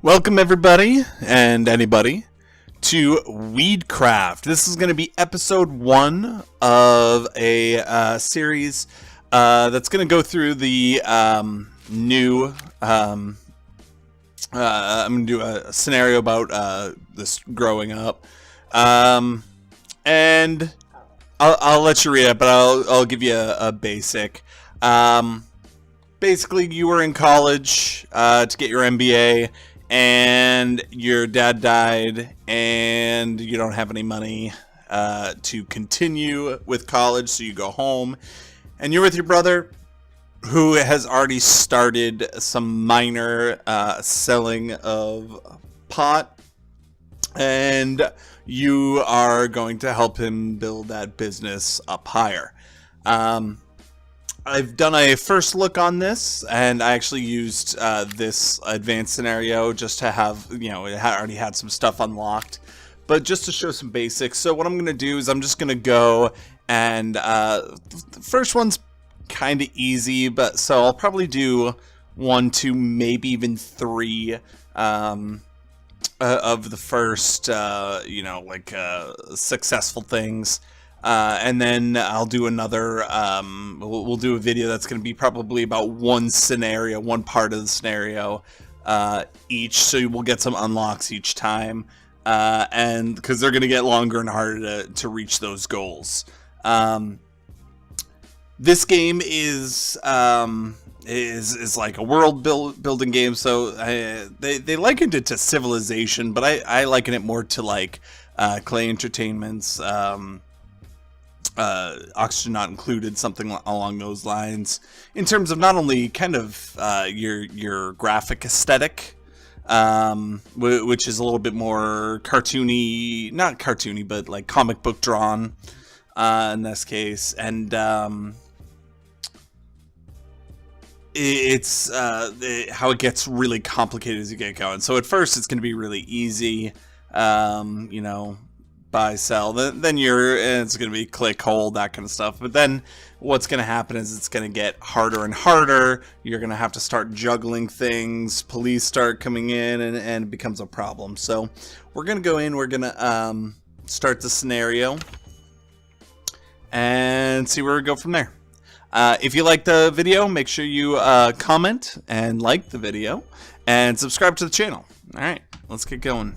Welcome everybody and anybody to Weedcraft. This is going to be episode 1 of a series that's going to go through the new I'm going to do a scenario about this growing up, and I'll let you read it, but I'll give you a basic. Basically, you were in college to get your MBA, and your dad died, and you don't have any money to continue with college, so you go home, and you're with your brother, who has already started some minor selling of pot, and you are going to help him build that business up higher. I've done a first look on this, and I actually used this advanced scenario just to have, it already had some stuff unlocked, but just to show some basics. So what I'm going to do is I'm just going to go and the first one's kind of easy, but so I'll probably do 1, 2, maybe even 3 of the first, successful things. And then I'll do another, we'll do a video that's going to be probably about one scenario, one part of the scenario each, so we'll get some unlocks each time, and because they're going to get longer and harder to reach those goals. This game is like a world building game, so they likened it to Civilization, but I liken it more to like Clay Entertainment's Oxygen Not Included, something along those lines, in terms of not only kind of your graphic aesthetic, which is a little bit more cartoony, not cartoony, but like comic book drawn in this case, and it's how it gets really complicated as you get going. So at first it's going to be really easy, buy, sell, then it's going to be click, hold, that kind of stuff. But then what's going to happen is it's going to get harder and harder. You're going to have to start juggling things. Police start coming in, and it becomes a problem. So we're going to go in, we're going to start the scenario and see where we go from there. If you like the video, make sure you comment and like the video and subscribe to the channel. All right, let's get going.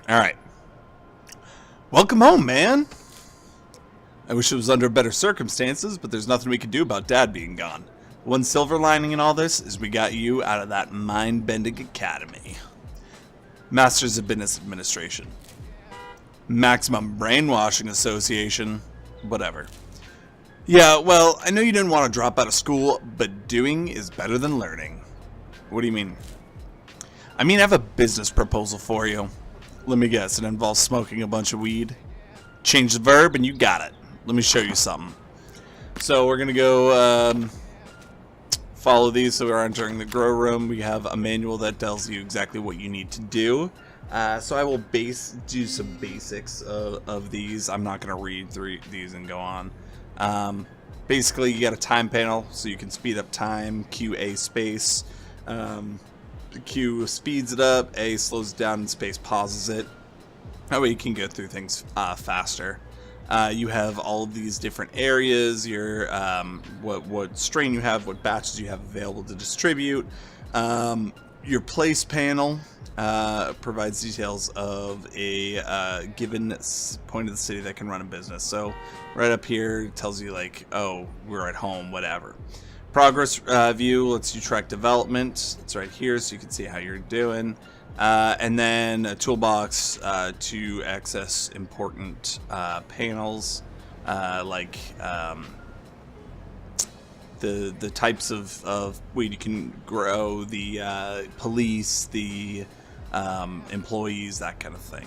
Alright. Welcome home, man. I wish it was under better circumstances, but there's nothing we can do about Dad being gone. One silver lining in all this is we got you out of that mind-bending academy. Masters of Business Administration. Maximum Brainwashing Association. Whatever. Yeah, well, I know you didn't want to drop out of school, but doing is better than learning. What do you mean? I mean, I have a business proposal for you. Let me guess, it involves smoking a bunch of weed. Change the verb and you got it. Let me show you something. So we're going to go follow these. So we're entering the grow room. We have a manual that tells you exactly what you need to do. So I will do some basics of these. I'm not going to read through these and go on. Basically, you got a time panel, so you can speed up time, Q, A, space. Q speeds it up, A slows it down, and space pauses it. That way you can go through things faster. You have all of these different areas, what strain you have, what batches you have available to distribute. Your place panel provides details of a given point of the city that can run a business. So right up here it tells you like, oh, we're at home, whatever. Progress view lets you track development. It's right here, so you can see how you're doing. And then a toolbox to access important panels, like the types of weed you can grow, the police, the employees, that kind of thing.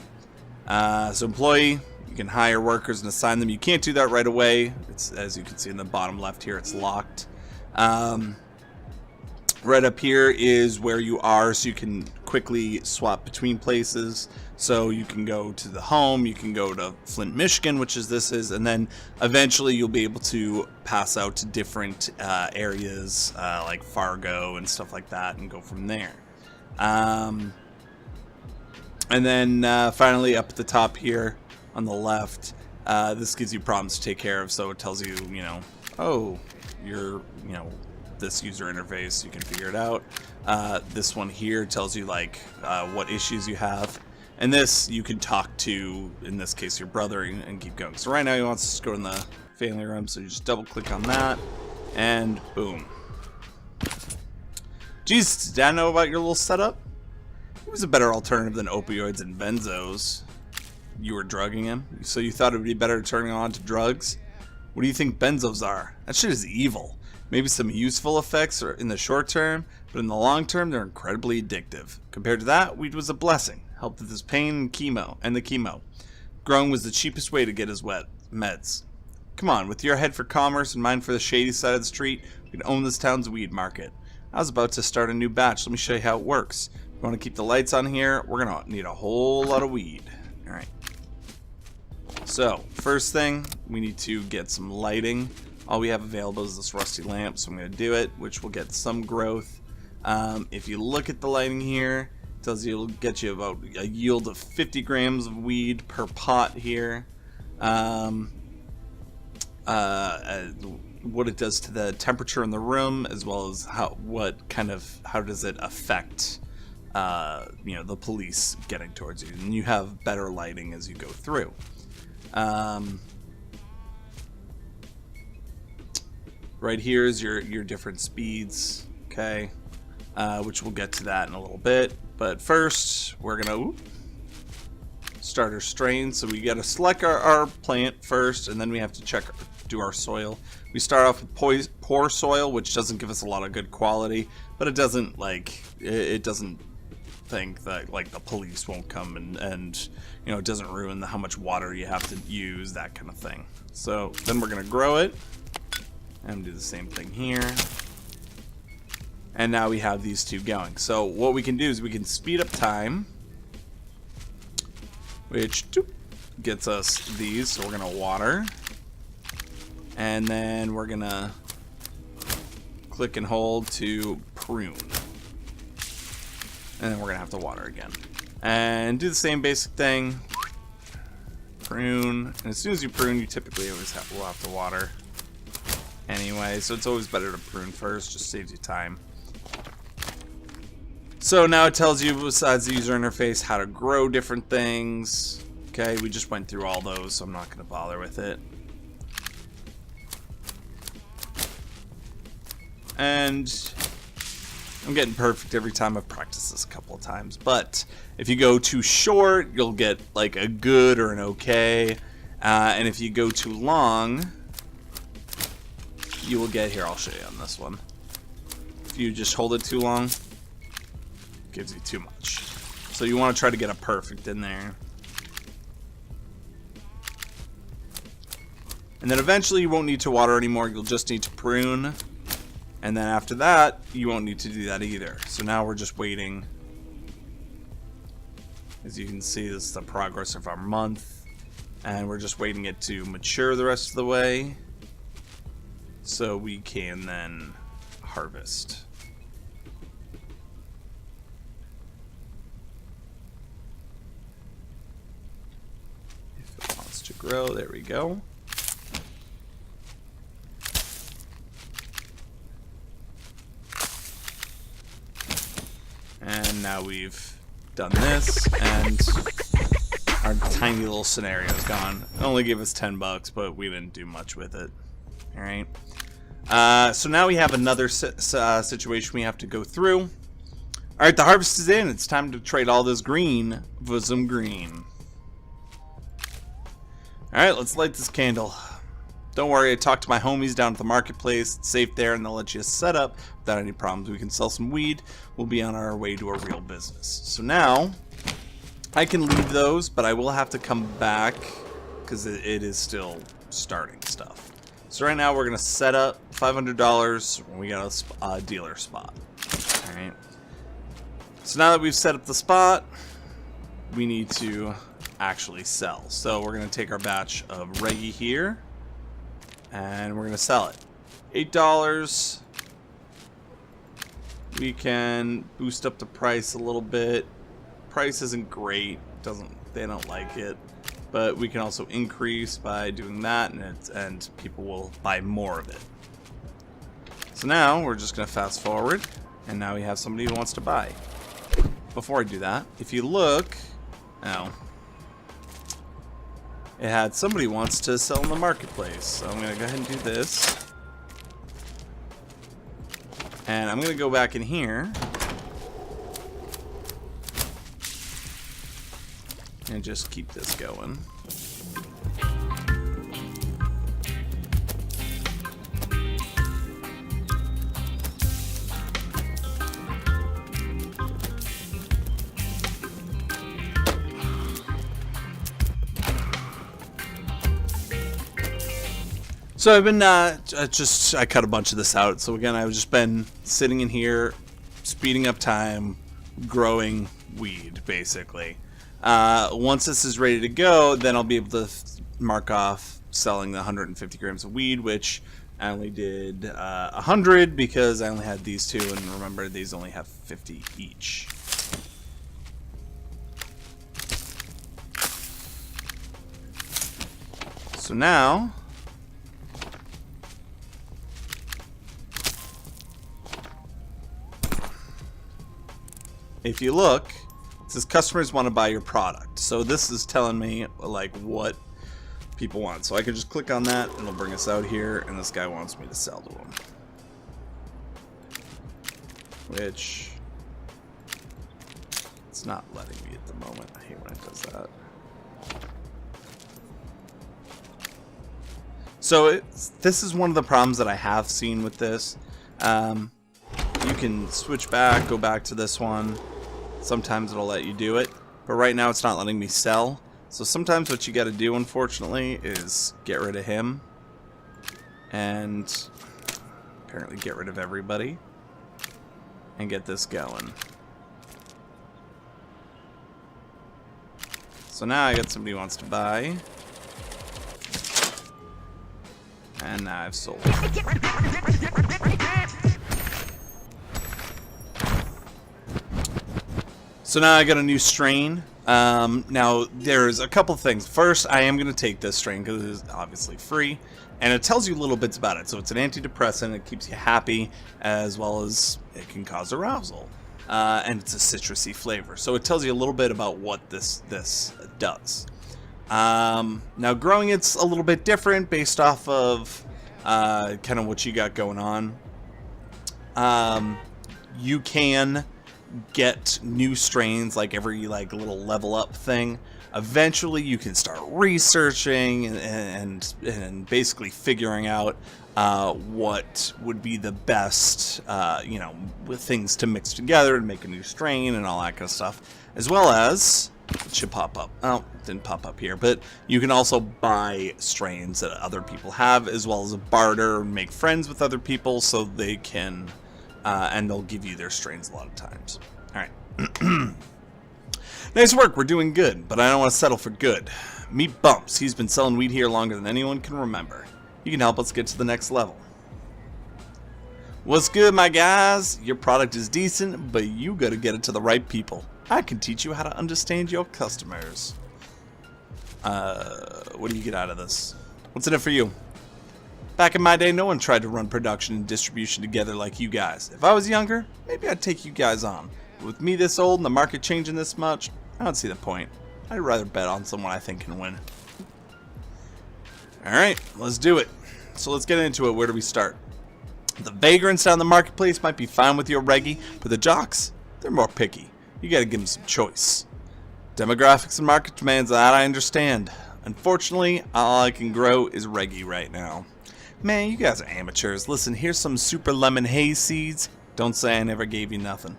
So employee, you can hire workers and assign them. You can't do that right away. It's, as you can see in the bottom left here, it's locked. Right up here is where you are, so you can quickly swap between places. So you can go to the home, you can go to Flint, Michigan, which is this is, and then eventually you'll be able to pass out to different areas like Fargo and stuff like that, and go from there. And then finally up at the top here on the left, this gives you problems to take care of. So it tells you, you know, oh, you're, you know, this user interface, you can figure it out. This one here tells you like what issues you have, and this you can talk to, in this case, your brother, and keep going. So right now he wants us to go in the family room, so you just double click on that, and boom. Jeez, did Dad know about your little setup? It was a better alternative than opioids and benzos. You were drugging him, so you thought it would be better to turn him on to drugs? What do you think benzos are? That shit is evil. Maybe some useful effects are in the short term, but in the long term, they're incredibly addictive. Compared to that, weed was a blessing. Helped with his pain and the chemo. Growing was the cheapest way to get his meds. Come on, with your head for commerce and mine for the shady side of the street, we can own this town's weed market. I was about to start a new batch. Let me show you how it works. If you want to keep the lights on here, we're going to need a whole lot of weed. All right. So, first thing, we need to get some lighting. All we have available is this rusty lamp, so I'm going to do it, which will get some growth. If you look at the lighting here, it tells you it'll get you about a yield of 50 grams of weed per pot here. What it does to the temperature in the room, as well as how does it affect you know, the police getting towards you, and you have better lighting as you go through. Right here is your different speeds, okay, which we'll get to that in a little bit. But first, we're gonna start our strain. So we gotta select our plant first, and then we have to do our soil. We start off with poor soil, which doesn't give us a lot of good quality, but it doesn't it doesn't think that like the police won't come and you know, it doesn't ruin how much water you have to use, that kind of thing. So then we're gonna grow it. And do the same thing here. And now we have these two going. So what we can do is we can speed up time, which gets us these. So we're gonna water, and then we're gonna click and hold to prune, and then we're gonna have to water again and do the same basic thing. Prune, and as soon as you prune, you typically always will have to water anyway, so it's always better to prune first, just saves you time. So now it tells you, besides the user interface, how to grow different things. Okay, we just went through all those, so I'm not going to bother with it. And I'm getting perfect every time. I've practiced this a couple of times, but if you go too short, you'll get like a good or an okay, and if you go too long, you will get, here, I'll show you on this one. If you just hold it too long, it gives you too much. So you want to try to get a perfect in there. And then eventually you won't need to water anymore, you'll just need to prune. And then after that, you won't need to do that either. So now we're just waiting. As you can see, this is the progress of our month. And we're just waiting it to mature the rest of the way, so we can then harvest. If it wants to grow, there we go. And now we've done this, and our tiny little scenario is gone. It only gave us 10 bucks, but we didn't do much with it. Alright. So now we have another situation we have to go through. Alright, the harvest is in. It's time to trade all this green for some green. Alright, let's light this candle. Don't worry, I talked to my homies down at the marketplace. It's safe there, and they'll let you set up without any problems. We can sell some weed. We'll be on our way to a real business. So now, I can leave those, but I will have to come back because it is still starting stuff. So right now, we're going to set up $500 when we got a dealer spot. Alright. So now that we've set up the spot, we need to actually sell. So we're going to take our batch of Reggie here. And we're going to sell it. $8. We can boost up the price a little bit. Price isn't great. They don't like it. But we can also increase by doing that, and people will buy more of it. So now we're just going to fast forward, and now we have somebody who wants to buy. Before I do that, if you look, it had somebody wants to sell in the marketplace. So I'm going to go ahead and do this. And I'm going to go back in here. And just keep this going. So I've been, I cut a bunch of this out. So again, I've just been sitting in here, speeding up time, growing weed, basically. Once this is ready to go, then I'll be able to mark off selling the 150 grams of weed, which I only did 100 because I only had these two, and remember, these only have 50 each. So now, if you look, it says customers want to buy your product. So this is telling me like what people want. So I can just click on that and it'll bring us out here, and this guy wants me to sell to him. Which it's not letting me at the moment. I hate when it does that. So this is one of the problems that I have seen with this. You can switch back, go back to this one. Sometimes it'll let you do it, but right now it's not letting me sell. So sometimes what you got to do, unfortunately, is get rid of him and apparently get rid of everybody and get this going. So now I got somebody who wants to buy, and now I've sold. So now I got a new strain. Now there's a couple things. First, I am going to take this strain because it is obviously free, and it tells you little bits about it. So it's an antidepressant. It keeps you happy, as well as it can cause arousal, and it's a citrusy flavor. So it tells you a little bit about what this does. Now growing it's a little bit different based off of kind of what you got going on. You can get new strains like every little level up thing. Eventually you can start researching and basically figuring out what would be the best with things to mix together and make a new strain and all that kind of stuff, as well as it should pop up. Oh, it didn't pop up here, but you can also buy strains that other people have, as well as barter and make friends with other people so they can and they'll give you their strains a lot of times. Alright. Nice work, we're doing good, but I don't want to settle for good. Meet Bumps, he's been selling weed here longer than anyone can remember. You can help us get to the next level. What's good, my guys? Your product is decent, but you gotta get it to the right people. I can teach you how to understand your customers. What do you get out of this? What's in it for you? Back in my day, no one tried to run production and distribution together like you guys. If I was younger, maybe I'd take you guys on. With me this old and the market changing this much, I don't see the point. I'd rather bet on someone I think can win. Alright, let's do it. So let's get into it. Where do we start? The vagrants down the marketplace might be fine with your reggae, but the jocks, they're more picky. You gotta give them some choice. Demographics and market demands, that I understand. Unfortunately, all I can grow is reggae right now. Man, you guys are amateurs. Listen, here's some super lemon haze seeds. Don't say I never gave you nothing.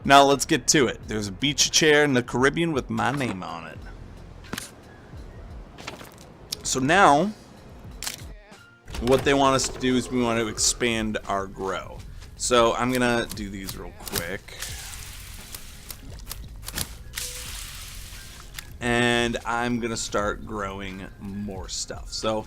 Now let's get to it. There's a beach chair in the Caribbean with my name on it. So now, what they want us to do is we want to expand our grow. So I'm gonna do these real quick. And I'm gonna start growing more stuff. So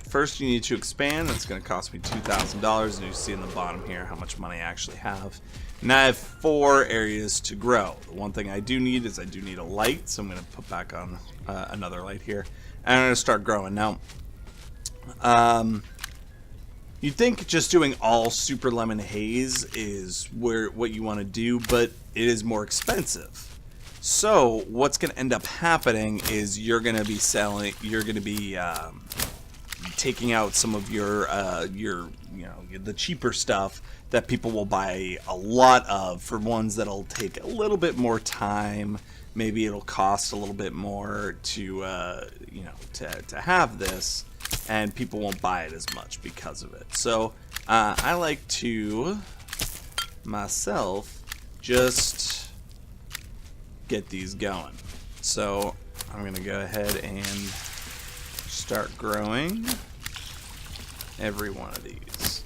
first you need to expand. That's gonna cost me $2,000, and you see in the bottom here how much money I actually have. Now I have 4 areas to grow. The one thing I do need is I do need a light, so I'm gonna put back on another light here, and I'm gonna start growing. Now you'd think just doing all super lemon haze is what you want to do, but it is more expensive. So what's going to end up happening is you're going to be taking out some of your the cheaper stuff that people will buy a lot of for ones that'll take a little bit more time. Maybe it'll cost a little bit more to have this, and people won't buy it as much because of it. So I like to myself just get these going. So I'm gonna go ahead and start growing every one of these,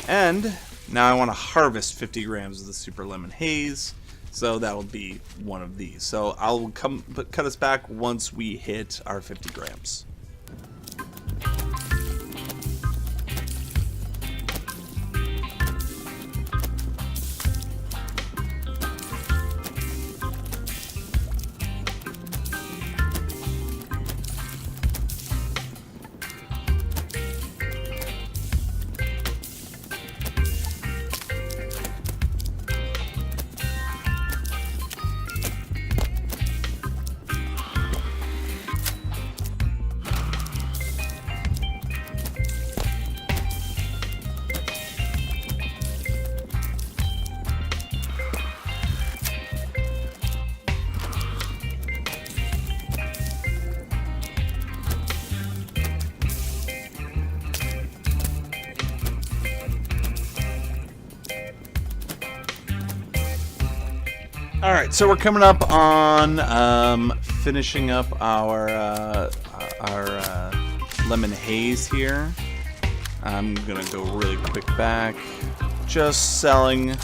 and now I want to harvest 50 grams of the super lemon haze, so that will be one of these. So I'll cut us back once we hit our 50 grams. Alright, so we're coming up on finishing up our lemon haze here. I'm gonna go really quick back, just selling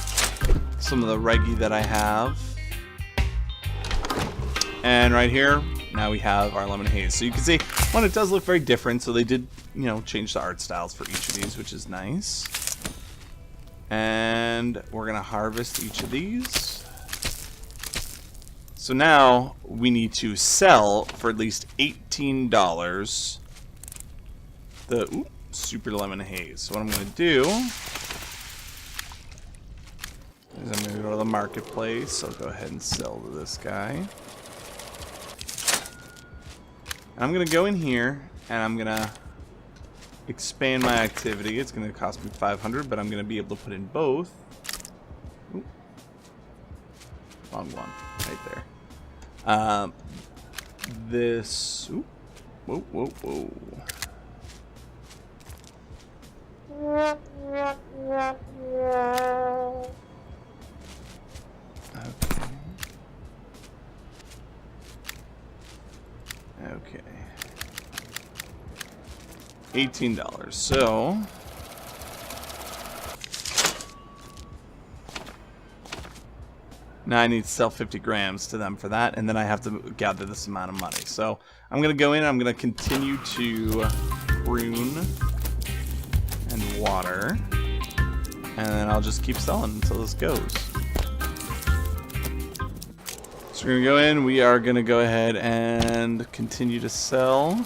some of the reggae that I have. And right here, now we have our lemon haze. So you can see, one, it does look very different, so they did, change the art styles for each of these, which is nice. And we're gonna harvest each of these. So now we need to sell for at least $18 the super lemon haze. So what I'm going to do is I'm going to go to the marketplace. I'll go ahead and sell to this guy. I'm going to go in here and I'm going to expand my activity. It's going to cost me $500, but I'm going to be able to put in both. Ooh. Wrong one, right there. This. Ooh, whoa, whoa, whoa. Okay. $18. So. Now I need to sell 50 grams to them for that, and then I have to gather this amount of money. So I'm going to go in and I'm going to continue to prune and water, and then I'll just keep selling until this goes. So we're going to go in, we are going to go ahead and continue to sell.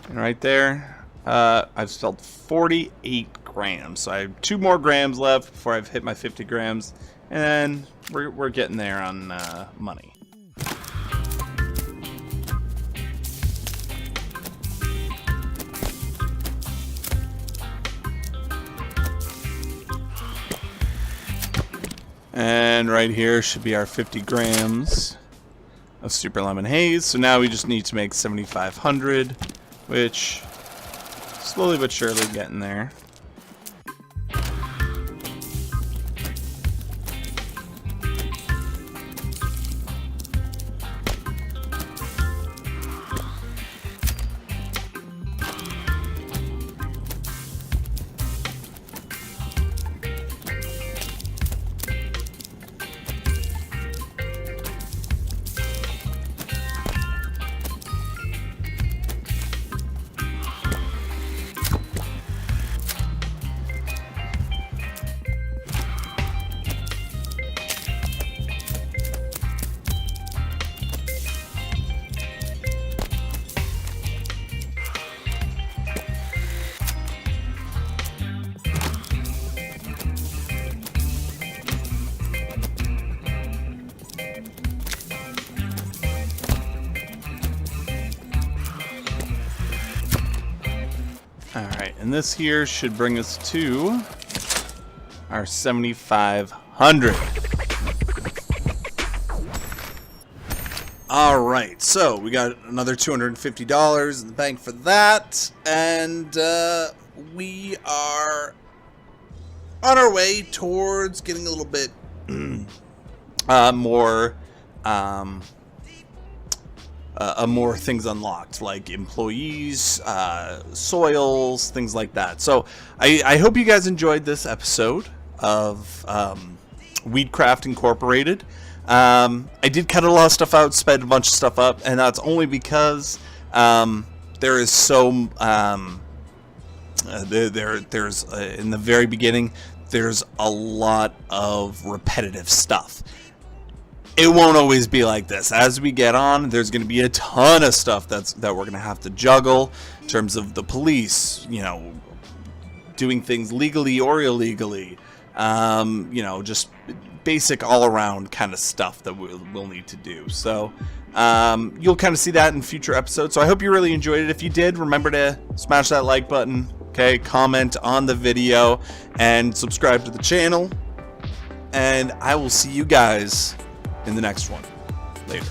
And right there, I've sold 48 grams. So I have 2 more grams left before I've hit my 50 grams. And we're getting there on money. And right here should be our 50 grams of Super Lemon Haze. So now we just need to make 7,500, which slowly but surely getting there. Alright, and this here should bring us to our 7,500. Alright, so we got another $250 in the bank for that, and we are on our way towards getting a little bit more more things unlocked, like employees, soils, things like that. So I hope you guys enjoyed this episode of Weedcraft Incorporated. I did cut a lot of stuff out, sped a bunch of stuff up, and that's only because there is so there's in the very beginning there's a lot of repetitive stuff. It won't always be like this. As we get on, there's going to be a ton of stuff that we're going to have to juggle in terms of the police, you know, doing things legally or illegally, you know, just basic all-around kind of stuff that we'll need to do. So you'll kind of see that in future episodes. So I hope you really enjoyed it. If you did, remember to smash that like button, okay, comment on the video, and subscribe to the channel. And I will see you guys in the next one. Later.